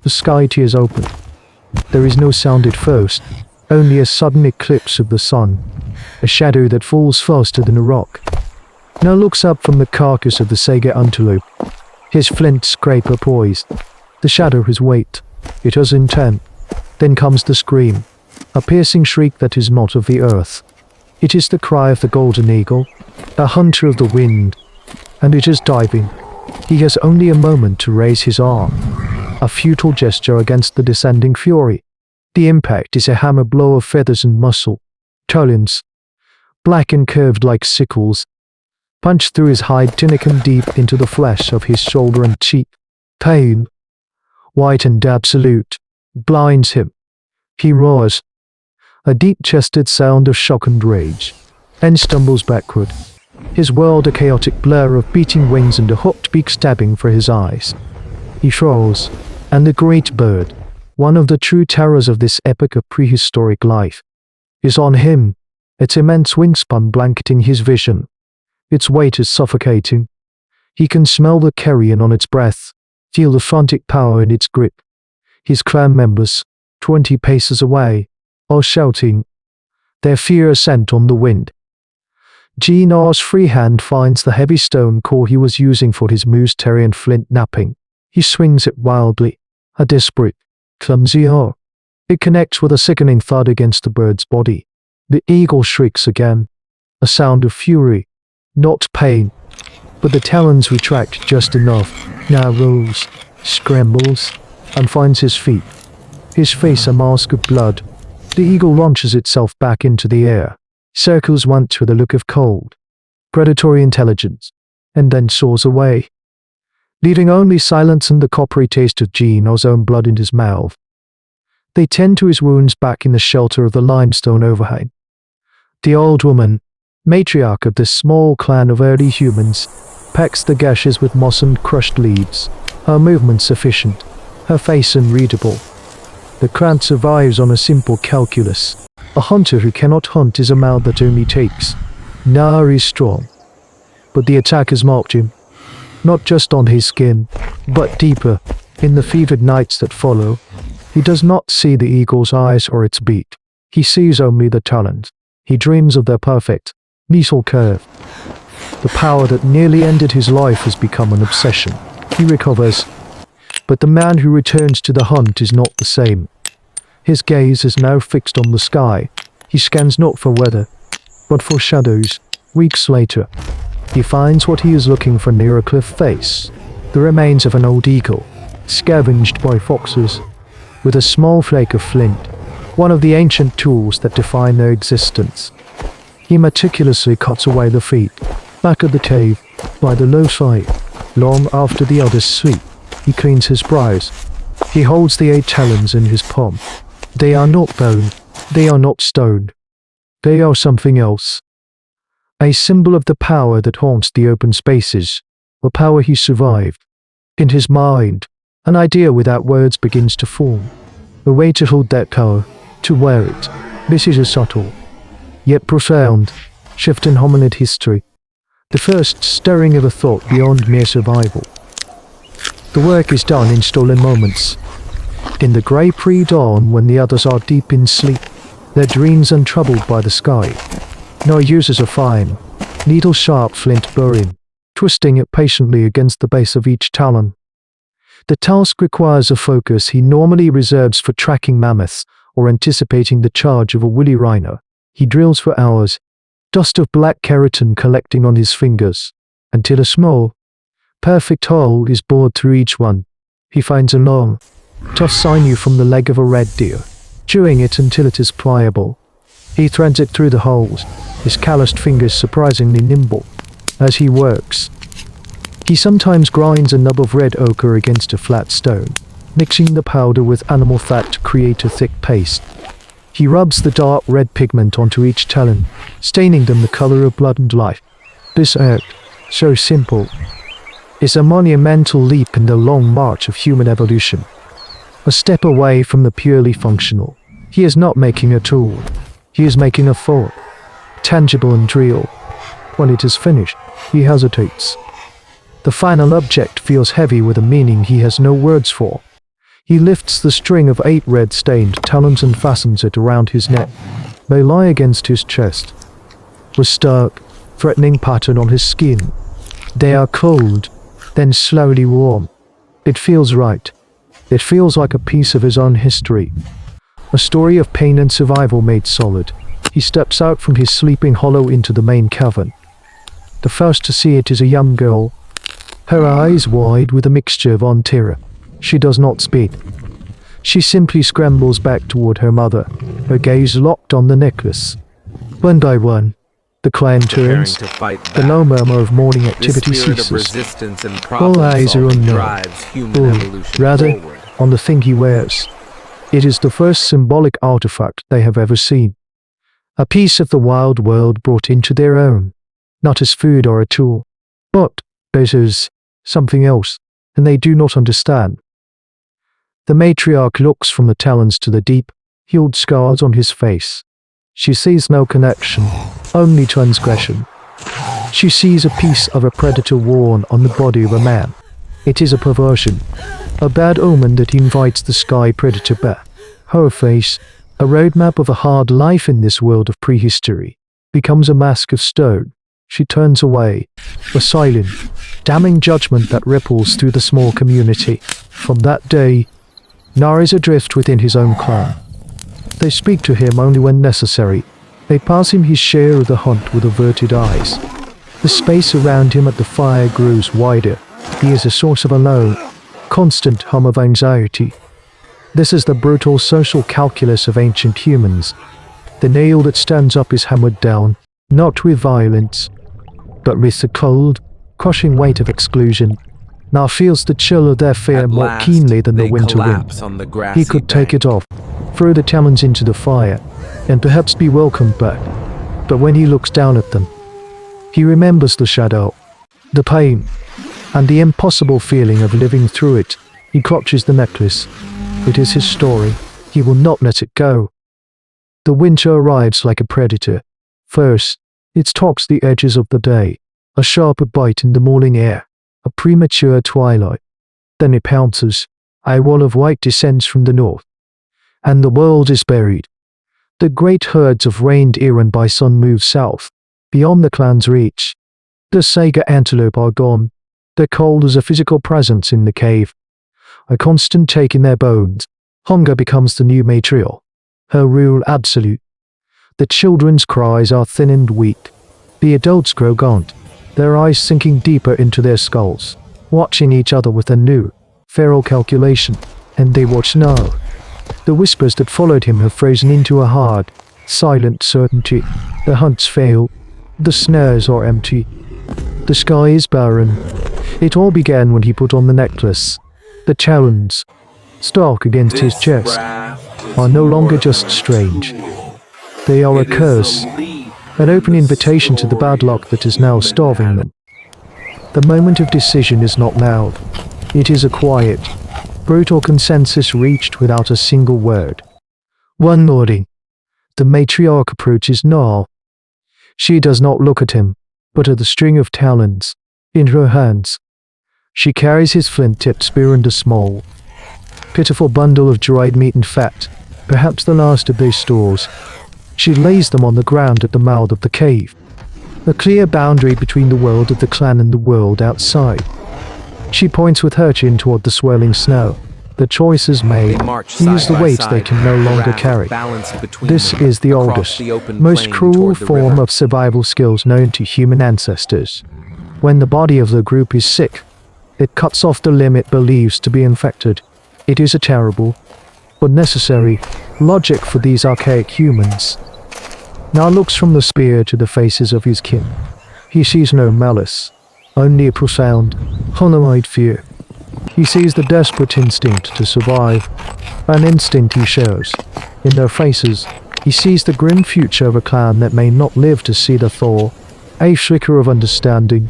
The sky tears open. There is no sound at first, only a sudden eclipse of the sun, a shadow that falls faster than a rock. Now looks up from the carcass of the Sega antelope, his flint scraper poised. The shadow has weight. It has intent. Then comes the scream, a piercing shriek that is not of the earth. It is the cry of the golden eagle, a hunter of the wind, and it is diving. He has only a moment to raise his arm, a futile gesture against the descending fury. The impact is a hammer blow of feathers and muscle. Talons, black and curved like sickles, punch through his hide to nick him deep into the flesh of his shoulder and cheek. Pain, white and absolute, blinds him. He roars, a deep-chested sound of shock and rage, and stumbles backward, his world a chaotic blur of beating wings and a hooked beak stabbing for his eyes. He throws, and the great bird, one of the true terrors of this epoch of prehistoric life, is on him, its immense wingspan blanketing his vision. Its weight is suffocating. He can smell the carrion on its breath, feel the frantic power in its grip. His clan members, 20 paces away, are shouting, their fear sent on the wind. Gina's free hand finds the heavy stone core he was using for his moose terrier and flint napping. He swings it wildly, a desperate, clumsy hoe. It connects with a sickening thud against the bird's body. The eagle shrieks again, a sound of fury, not pain, but the talons retract just enough, now rolls, scrambles, and finds his feet. His face a mask of blood. The eagle launches itself back into the air, circles once with a look of cold, predatory intelligence, and then soars away, leaving only silence and the coppery taste of Gino's own blood in his mouth. They tend to his wounds back in the shelter of the limestone overhang. The old woman, matriarch of this small clan of early humans, packs the gashes with moss and crushed leaves, her movements efficient, her face unreadable. The clan survives on a simple calculus. A hunter who cannot hunt is a mouth that only takes. Nahar is strong, but the attack has marked him, not just on his skin, but deeper, in the fevered nights that follow. He does not see the eagle's eyes or its beak. He sees only the talons. He dreams of their perfect, lethal curve. The power that nearly ended his life has become an obsession. He recovers, but the man who returns to the hunt is not the same. His gaze is now fixed on the sky. He scans not for weather, but for shadows. Weeks later, he finds what he is looking for near a cliff face, the remains of an old eagle, scavenged by foxes, with a small flake of flint, one of the ancient tools that define their existence. He meticulously cuts away the feet, back of the cave, by the low side. Long after the others sleep, he cleans his brows. He holds the 8 talons in his palm. They are not bone, they are not stone. They are something else. A symbol of the power that haunts the open spaces, a power he survived. In his mind, an idea without words begins to form. A way to hold that power, to wear it. This is a subtle, yet profound, shift in hominid history. The first stirring of a thought beyond mere survival. The work is done in stolen moments. In the grey pre-dawn when the others are deep in sleep, their dreams untroubled by the sky. Now uses a fine, needle-sharp flint boring, twisting it patiently against the base of each talon. The task requires a focus he normally reserves for tracking mammoths or anticipating the charge of a woolly rhino. He drills for hours, dust of black keratin collecting on his fingers, until a small, perfect hole is bored through each one. He finds a long, tough sinew from the leg of a red deer, chewing it until it is pliable. He threads it through the holes, his calloused fingers surprisingly nimble. As he works, he sometimes grinds a nub of red ochre against a flat stone, mixing the powder with animal fat to create a thick paste. He rubs the dark red pigment onto each talon, staining them the color of blood and life. This act, so simple, is a monumental leap in the long march of human evolution. A step away from the purely functional. He is not making a tool. He is making a thought, tangible and real. When it is finished, he hesitates. The final object feels heavy with a meaning he has no words for. He lifts the string of 8 red-stained talons and fastens it around his neck. They lie against his chest. A stark, threatening pattern on his skin. They are cold, then slowly warm. It feels right. It feels like a piece of his own history. A story of pain and survival made solid. He steps out from his sleeping hollow into the main cavern. The first to see it is a young girl. Her eyes wide with a mixture of terror. She does not speak. She simply scrambles back toward her mother, her gaze locked on the necklace. One by one, the clan turns. The low murmur of morning activity ceases. All eyes are on rather, on the thing he wears. It is the first symbolic artifact they have ever seen. A piece of the wild world brought into their own, not as food or a tool, but as something else, and they do not understand. The matriarch looks from the talons to the deep, healed scars on his face. She sees no connection, only transgression. She sees a piece of a predator worn on the body of a man. It is a perversion, a bad omen that invites the sky predator back. Her face, a roadmap of a hard life in this world of prehistory, becomes a mask of stone. She turns away, a silent, damning judgment that ripples through the small community. From that day, Nar is adrift within his own clan. They speak to him only when necessary. They pass him his share of the hunt with averted eyes. The space around him at the fire grows wider. He is a source of a low, constant hum of anxiety. This is the brutal social calculus of ancient humans. The nail that stands up is hammered down, not with violence, but with the cold, crushing weight of exclusion. Nar feels the chill of their fear more keenly than the winter wind. He could take it off, throw the talons into the fire, and perhaps be welcomed back. But when he looks down at them, he remembers the shadow, the pain, and the impossible feeling of living through it. He clutches the necklace. It is his story. He will not let it go. The winter arrives like a predator. First, it stalks the edges of the day, a sharper bite in the morning air, a premature twilight. Then it pounces. A wall of white descends from the north, and the world is buried. The great herds of reindeer and bison move south, beyond the clan's reach. The Saiga antelope are gone. Their cold is a physical presence in the cave, a constant take in their bones. Hunger becomes the new matriarch, her rule absolute. The children's cries are thin and weak. The adults grow gaunt, their eyes sinking deeper into their skulls, watching each other with a new, feral calculation. And they watch now. The whispers that followed him have frozen into a hard, silent certainty. The hunts fail. The snares are empty. The sky is barren. It all began when he put on the necklace. The talons, stark against his chest, are no longer just strange. They are a curse, an open invitation to the bad luck that is now starving them. The moment of decision is not now. It is a quiet, brutal consensus reached without a single word. One morning, the matriarch approaches Nar. She does not look at him, but at the string of talons in her hands. She carries his flint-tipped spear and a small, pitiful bundle of dried meat and fat, perhaps the last of their stores. She lays them on the ground at the mouth of the cave, a clear boundary between the world of the clan and the world outside. She points with her chin toward the swirling snow. The choice is made. Use the weight they can no longer carry. This is the oldest, most cruel form of survival skills known to human ancestors. When the body of the group is sick, it cuts off the limb it believes to be infected. It is a terrible, but necessary, logic for these archaic humans. Nar looks from the spear to the faces of his kin. He sees no malice, only a profound, hollow-eyed fear. He sees the desperate instinct to survive, an instinct he shares. In their faces, he sees the grim future of a clan that may not live to see the thaw, a flicker of understanding,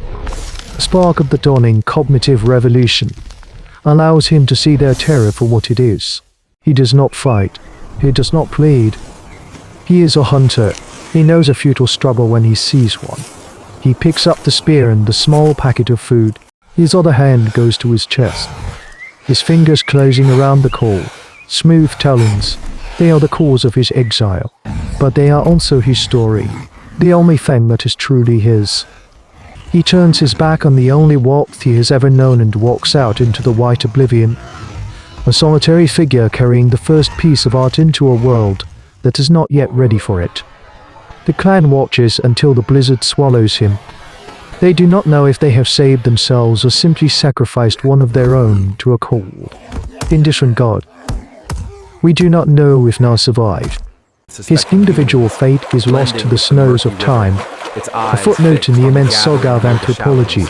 a spark of the dawning cognitive revolution, allows him to see their terror for what it is. He does not fight. He does not plead. He is a hunter. He knows a futile struggle when he sees one. He picks up the spear and the small packet of food. His other hand goes to his chest. his fingers closing around the coal. Smooth talons. They are the cause of his exile. But they are also his story. The only thing that is truly his. He turns his back on the only warmth he has ever known and walks out into the white oblivion. A solitary figure carrying the first piece of art into a world that is not yet ready for it. The clan watches until the blizzard swallows him. They do not know if they have saved themselves or simply sacrificed one of their own to a cold, indifferent god. We do not know if Na survived. His individual fate is lost to the snows of time, a footnote in the immense saga of anthropology.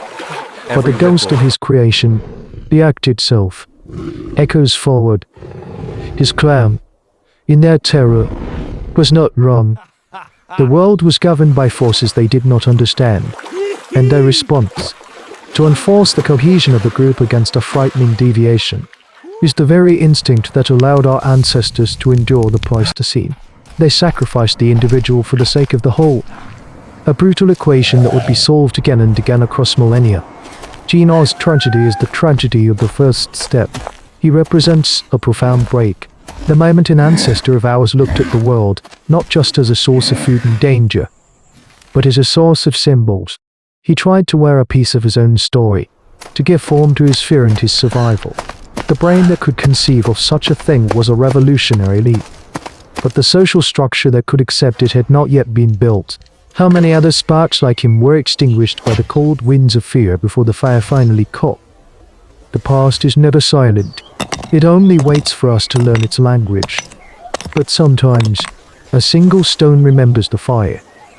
But the ghost of his creation, the act itself, echoes forward. His clan, in their terror, was not wrong. The world was governed by forces they did not understand, and their response, to enforce the cohesion of the group against a frightening deviation, is the very instinct that allowed our ancestors to endure the Pleistocene. They sacrificed the individual for the sake of the whole, a brutal equation that would be solved again and again across millennia. Jinar's tragedy is the tragedy of the first step. He represents a profound break. The moment an ancestor of ours looked at the world, not just as a source of food and danger, but as a source of symbols. He tried to wear a piece of his own story, to give form to his fear and his survival. The brain that could conceive of such a thing was a revolutionary leap. But the social structure that could accept it had not yet been built. How many other sparks like him were extinguished by the cold winds of fear before the fire finally caught? The past is never silent. It only waits for us to learn its language. But sometimes, a single stone remembers the fire.